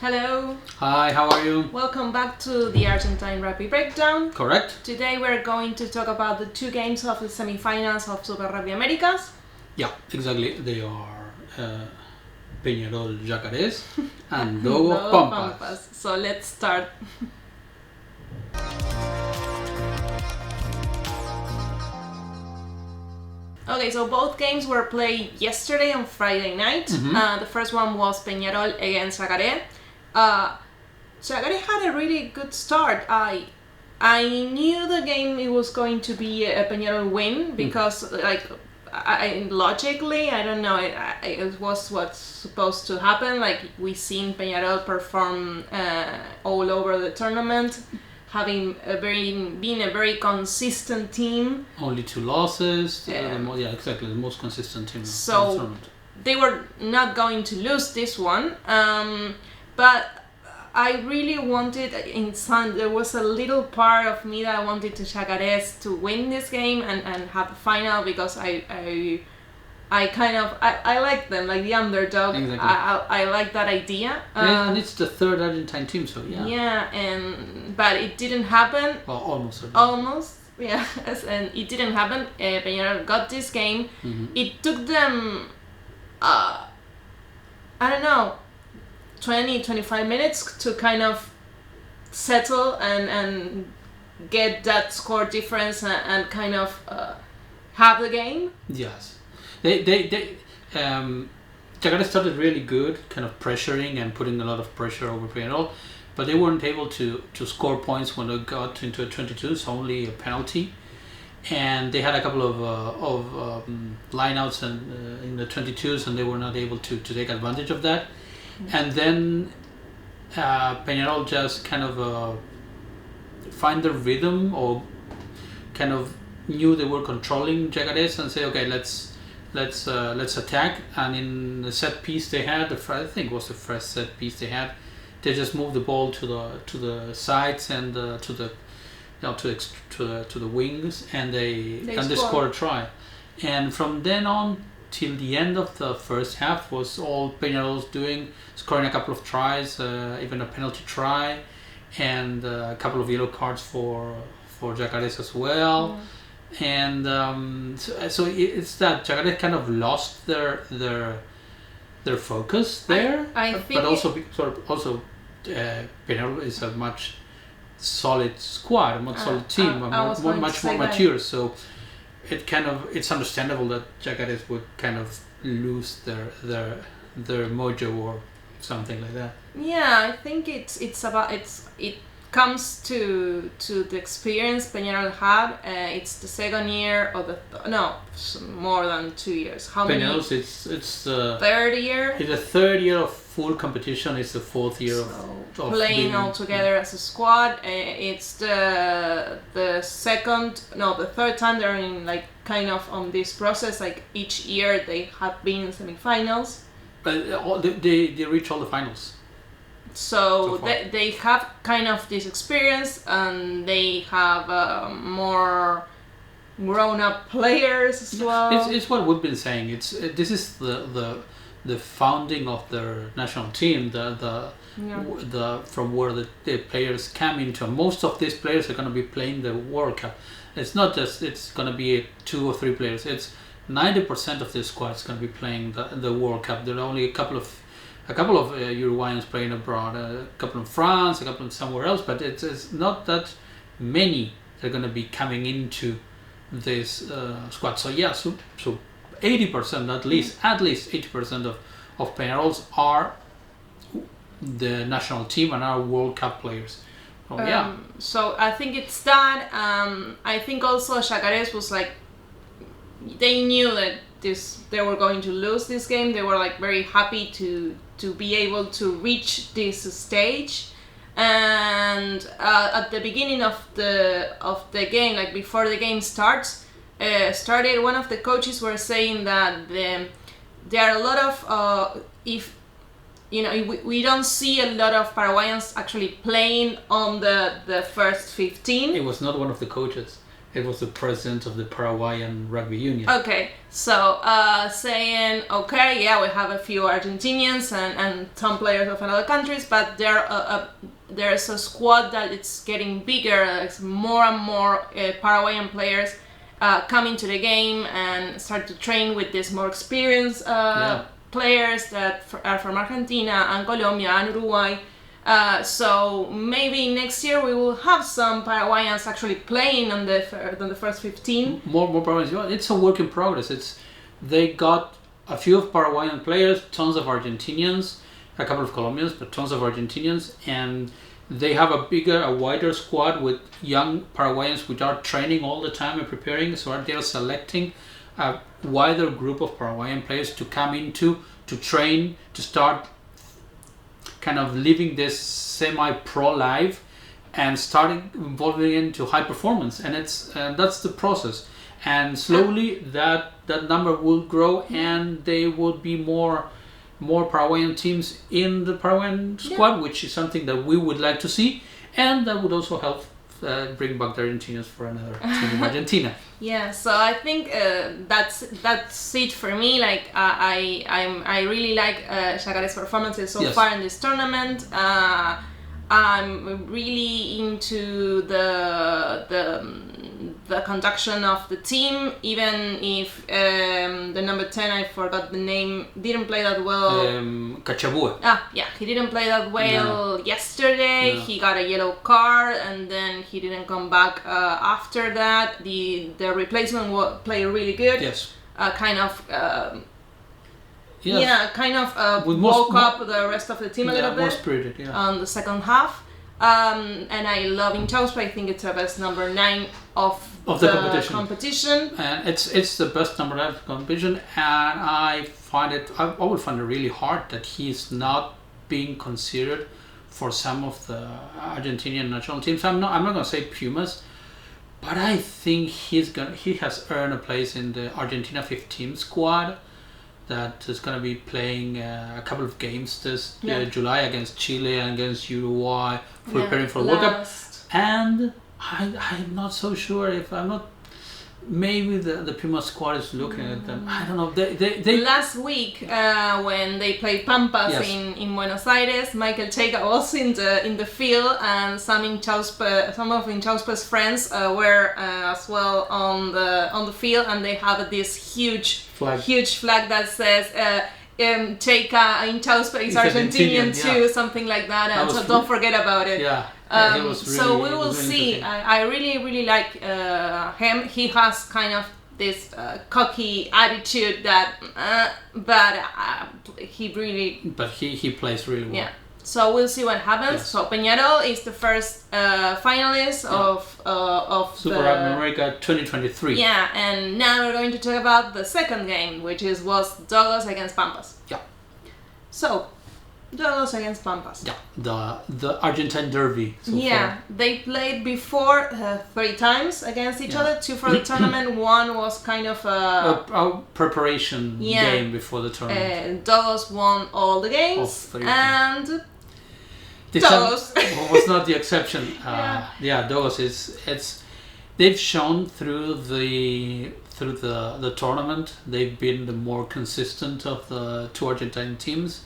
Hello. Hi, how are you? Welcome back to the Argentine Rugby Breakdown. Correct? Today we're going to talk about the two games of the semifinals of Super Rugby Americas. Yeah, exactly. They are Peñarol Yacares and Dogos Pampas. So let's start. Okay, so both games were played yesterday on Friday night. The first one was Peñarol against Yacare. Yacare had a really good start. I knew the game it was going to be a Peñarol win because, logically, I don't know, it was what's supposed to happen. Like, we seen Peñarol perform all over the tournament, having been a very consistent team. Only 2 losses. Exactly, the most consistent team. So in the tournament. They were not going to lose this one, but I really wanted, there was a little part of me that I wanted Yacares to win this game and have the final, because I like them, like the underdog. Exactly. I like that idea. And it's the third Argentine team, so yeah. Yeah, but it didn't happen. Well, almost. Almost, yeah, and it didn't happen. Peñarol got this game. It took them, I don't know, 20-25 minutes to kind of settle and get that score difference and kind of have the game. Yes. Yacare started really good, kind of pressuring and putting a lot of pressure over Peñarol, but they weren't able to score points when they got into a 22, so only a penalty. And they had a couple of lineouts in the 22s, and they were not able to take advantage of that. And then Peñarol just kind of find their rhythm, or kind of knew they were controlling Yacares and say, okay, let's attack. And in the set piece they had, I think it was the first set piece they had, they just moved the ball to the sides and to the wings, and they scored a try. And from then on till the end of the first half was all Peñarol's doing, scoring a couple of tries, even a penalty try, and a couple of yellow cards for Yacares as well. And so it's that Yacare kind of lost their focus there. I think but also Peñarol is a much solid squad, a much solid team, much more mature. So it's understandable that Yacares would kind of lose their mojo or something like that. Yeah, I think it comes to the experience Peñarol had. It's the second year of more than 2 years. How many? Peñarol, it's the third year. It's the third year of full competition. It's the fourth year of playing all together as a squad. It's the third time they're in, like, kind of on this process. Like, each year they have been in semifinals. But they reach all the finals. So they have kind of this experience, and they have more grown-up players as well. It's what we've been saying. This is the founding of their national team. From where the players come into. Most of these players are going to be playing the World Cup. It's not just it's going to be 2 or 3 players. It's 90% of the squad is going to be playing the World Cup. There are only a couple of Uruguayans playing abroad, a couple in France, a couple in somewhere else, but it's not that many that are going to be coming into this squad. So yeah, so 80%, at least 80% of Peñarols are the national team and are World Cup players. So yeah. So I think it's that. I think also Yacares was like, they knew that they were going to lose this game. They were like very happy to be able to reach this stage. And at the beginning of the game, like before the game started, one of the coaches were saying that there are a lot of we don't see a lot of Paraguayans actually playing on the first 15. It was not one of the coaches. It was the president of the Paraguayan Rugby Union. Okay, so saying, okay, yeah, we have a few Argentinians and some players of other countries, but there's a squad that it's getting bigger. It's more and more Paraguayan players coming to the game and start to train with these more experienced players that are from Argentina and Colombia and Uruguay. So maybe next year we will have some Paraguayans actually playing on the first 15. More Paraguayans. Well, it's a work in progress. They got a few of Paraguayan players, tons of Argentinians, a couple of Colombians, but tons of Argentinians, and they have a wider squad with young Paraguayans which are training all the time and preparing. So they're selecting a wider group of Paraguayan players to come into, to train, to start kind of living this semi-pro life and starting evolving into high performance, and that's the process. And slowly that number will grow, and there will be more Paraguayan teams in the Paraguayan squad, which is something that we would like to see, and that would also help bring back the Argentinians for another team in Argentina. Yeah, so I think that's it for me. Like I really like Yacare's performances so far in this tournament. I'm really into the conduction of the team, even if the number 10, I forgot the name, didn't play that well. Cachabue. He didn't play that well yesterday. He got a yellow card and then he didn't come back after that. The replacement played really good. Yes. Woke up the rest of the team a little bit. More spirited, on the second half. And I love Inchauspe. I think it's the best number 9 of the competition. And it's the best number 9 of the competition, and I would find it really hard that he's not being considered for some of the Argentinian national teams. I'm not going to say Pumas, but I think he has earned a place in the Argentina 15 squad that is going to be playing a couple of games this July against Chile and against Uruguay, preparing for the World Cup. And I'm not so sure if maybe the Puma squad is looking at them. I don't know. They last week when they played Pampas in Buenos Aires, Michael Cheika was in the field, and some of Inchauspe's friends were as well on the field, and they have this huge flag that says Cheika Inchauspe is Argentinian too, something like that, and so don't forget about it. So we will see. I really like him. He has kind of this cocky attitude but he plays really well. So we'll see what happens. So Peñarol is the first finalist of Super Rugby America 2023. Yeah, and now we're going to talk about the second game, which was Dogos against Pampas. Yeah. So Dogos against Pampas. Yeah, the Argentine derby. They played before 3 times against each other, 2 for the tournament. One was kind of a preparation game before the tournament. Dogos won all the games, and Dogos was not the exception. Dogos they've shown through the tournament. They've been the more consistent of the 2 Argentine teams.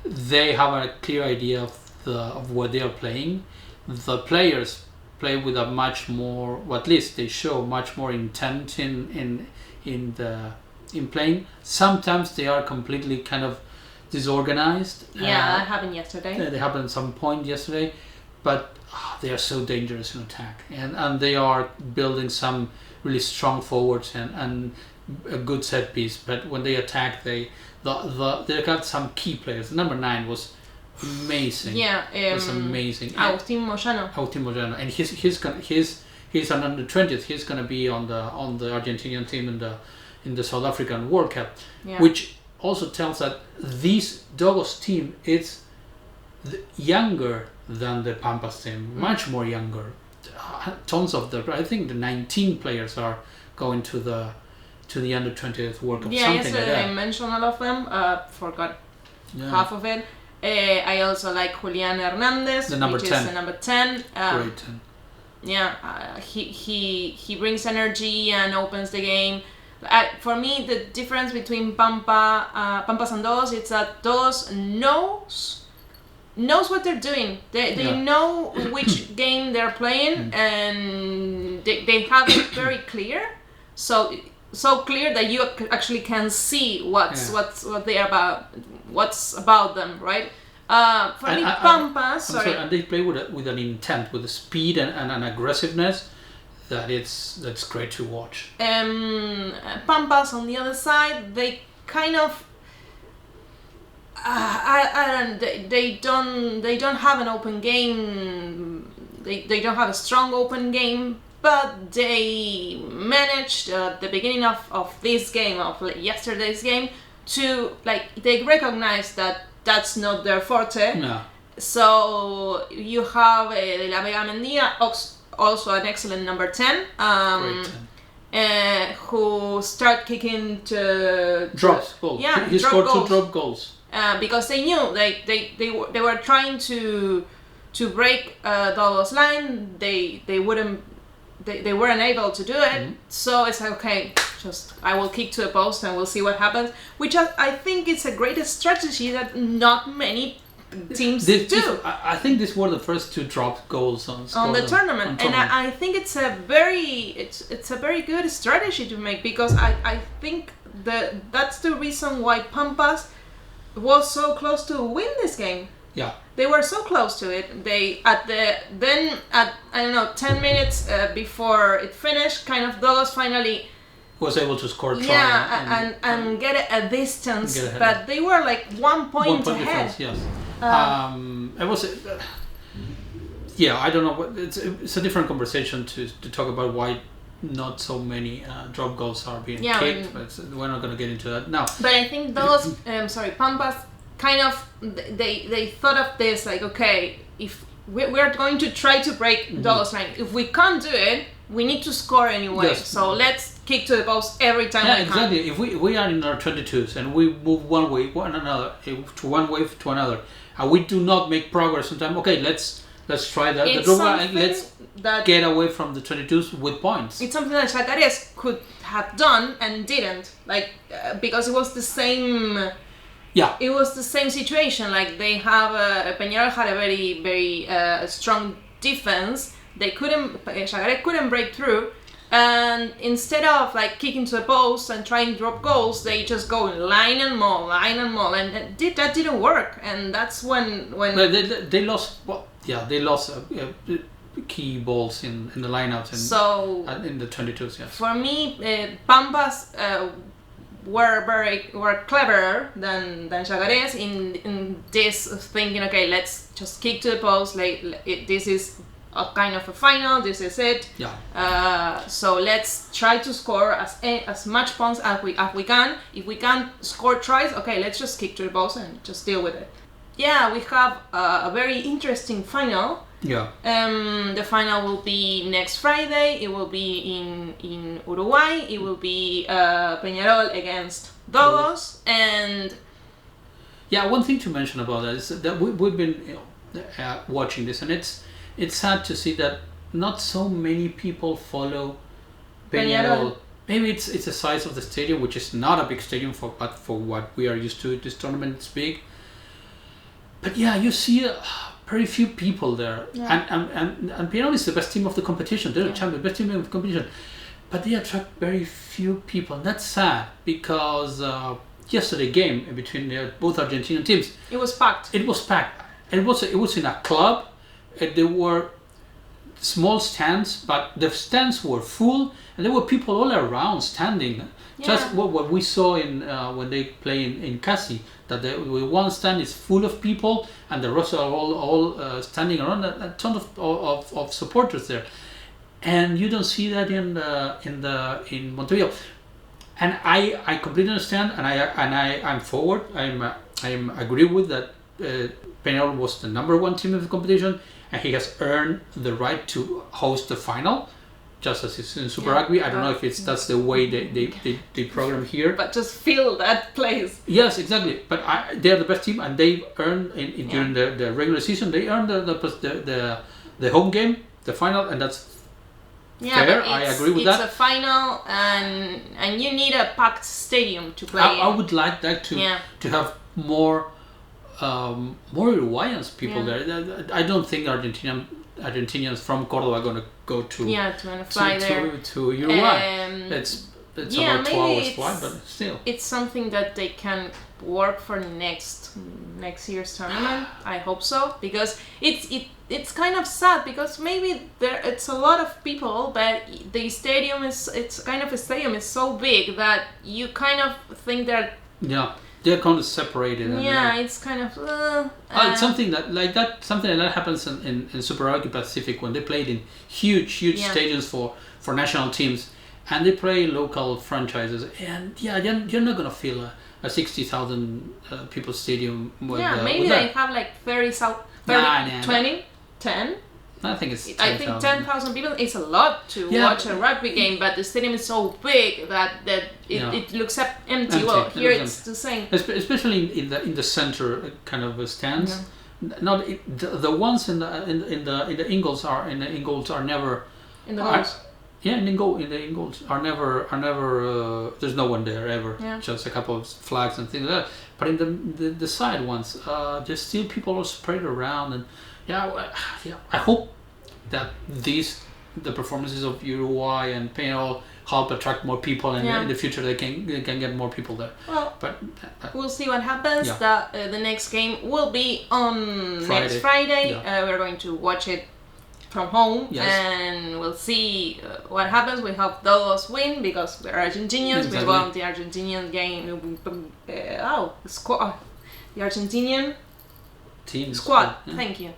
They have a clear idea of what they are playing. The players play with a much more, or at least they show much more intent in playing. Sometimes they are completely kind of disorganized. That happened yesterday. They happened at some point yesterday, but they are so dangerous in attack, and they are building some really strong forwards and a good set piece. But when they attack, they got some key players. Number 9 was amazing. It was amazing. Agustín Moyano. And he's an under 20th. He's gonna be on the Argentinian team in the South African World Cup, which also tells that this Dogos team is younger than the Pampas team, much more younger. Tons of I think the 19 players are going to the under 20th World Cup. Yesterday I mentioned all of them. Forgot half of it. I also like Julián Hernández, the number which 10. is the number 10. Great 10. he brings energy and opens the game. For me, the difference between Pampas and Dogos is that Dogos knows what they're doing. They know which game they're playing, and they have it very clear. So clear that you actually can see what they are about, what's about them, right? For me, Pampas. Sorry, and they play with an intent, with a speed and an aggressiveness that's great to watch. Pampas on the other side, they kind of. They don't have an open game. They don't have a strong open game. But they managed at the beginning of this game, of yesterday's game, to they recognize that that's not their forte. No. So you have De La Vega Mendia, also an excellent number 10, who start kicking to drops goals. Yeah, he scored 2 drop goals. Because they knew they were trying to break Dogos' line. They weren't able to do it, so it's like, okay, just I will kick to the post and we'll see what happens. Which I think it's a great strategy that not many teams do. I think these were the first 2 dropped goals on the tournament, and I think it's a very good strategy to make, because I think that's the reason why Pampas was so close to win this game. Yeah. They were so close to it. They at 10 minutes before it finished, kind of Dogos finally was able to score a try. Yeah, and get a distance, but they were like 1 point ahead. Difference, yes. It was. I don't know. It's a different conversation to talk about why not so many drop goals are being kicked. But we're not going to get into that now. But I think Dogos, Pampas, kind of they thought of this like, okay, if we're going to try to break Dogos' line, if we can't do it, we need to score anyway. Yes. So let's kick to the post every time we can. Exactly. If we are in our 22s and we move one way to one wave to another, and we do not make progress in time, okay, let's try that. Let's get away from the 22s with points. It's something that Yacare could have done and didn't, because it was the same. Yeah. It was the same situation. Like they have Peñarol had a very very strong defense. Yacare couldn't break through, and instead of kicking to the post and trying to drop goals, they just go line and maul, and that didn't work. And that's when they lost. Well, yeah, they lost key balls in the lineouts and in the 22s. Yes. For me, Pampas were cleverer than Yacare in this thinking. Okay, let's just kick to the post. This is a kind of a final. This is it. Yeah. So let's try to score as much points as we can. If we can't score tries, okay, let's just kick to the post and just deal with it. Yeah, we have a very interesting final. Yeah. The final will be next Friday. It will be in Uruguay. It will be Peñarol against Dogos. And one thing to mention about that is that we've been watching this, and it's sad to see that not so many people follow Peñarol. Maybe it's the size of the stadium, which is not a big stadium but for what we are used to. This tournament is big. But you see very few people there. Yeah. And Peñarol is the best team of the competition. They're the champion, best team of the competition. But they attract very few people. And that's sad, because yesterday game between both Argentinian teams, it was packed. It was in a club. There were small stands, but the stands were full, and there were people all around standing. Yeah. Just what we saw in when they play in Casi, that the one stand is full of people, and the rest are all standing around. A ton of supporters there, and you don't see that in Montevideo. And I completely understand, and I'm forward. I'm agree with that. Peñarol was the number 1 team of the competition, and he has earned the right to host the final, just as it's in Super Rugby. I don't know if that's the way they program here. But just fill that place. Yes, exactly. But they're the best team, and they earned during the regular season. They earned the home game, the final, and that's Yeah, fair. but I agree with it's that. a final, and you need a packed stadium to play. I would like that to have more Uruguayans people there. I don't think Argentinians from Cordoba are going to go to fly there to Uruguay. It's about 2 hours flight, but still. It's something that they can work for next year's tournament. I hope so, because it's kind of sad, because maybe it's a lot of people, but the stadium it's kind of a stadium is so big that you kind of think they're they're kind of separated. And it's kind of it's something like that happens in Super Rugby Pacific when they played in huge stadiums for national teams, and they play local franchises, and you're not gonna feel a 60,000 people stadium with, maybe they have like 20 10. I think it's 10,000. I think 10,000 people is a lot to watch a rugby game, but the stadium is so big that it looks empty. Well, here it's the same. Especially in the center kind of stands. Not the ones in the Ingles are never in the goals. In the Ingles are never there's no one there ever. Just a couple of flags and things like that. But in the side ones, there's still people are spread around, and I hope that the performances of Uruguay and Peñarol help attract more people, and in the future they can get more people there. Well, but we'll see what happens. The next game will be on next Friday. We're going to watch it from home, and we'll see what happens. We hope Dogos win, because we're Argentinians. Exactly. We want the Argentinian game. Squad. The Argentinian team squad. Thank you.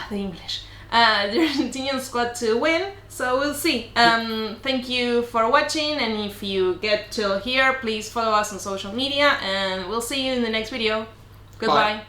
The English. The Argentinian squad to win. So we'll see. Thank you for watching, and if you get till here, please follow us on social media, and we'll see you in the next video. Goodbye. Bye.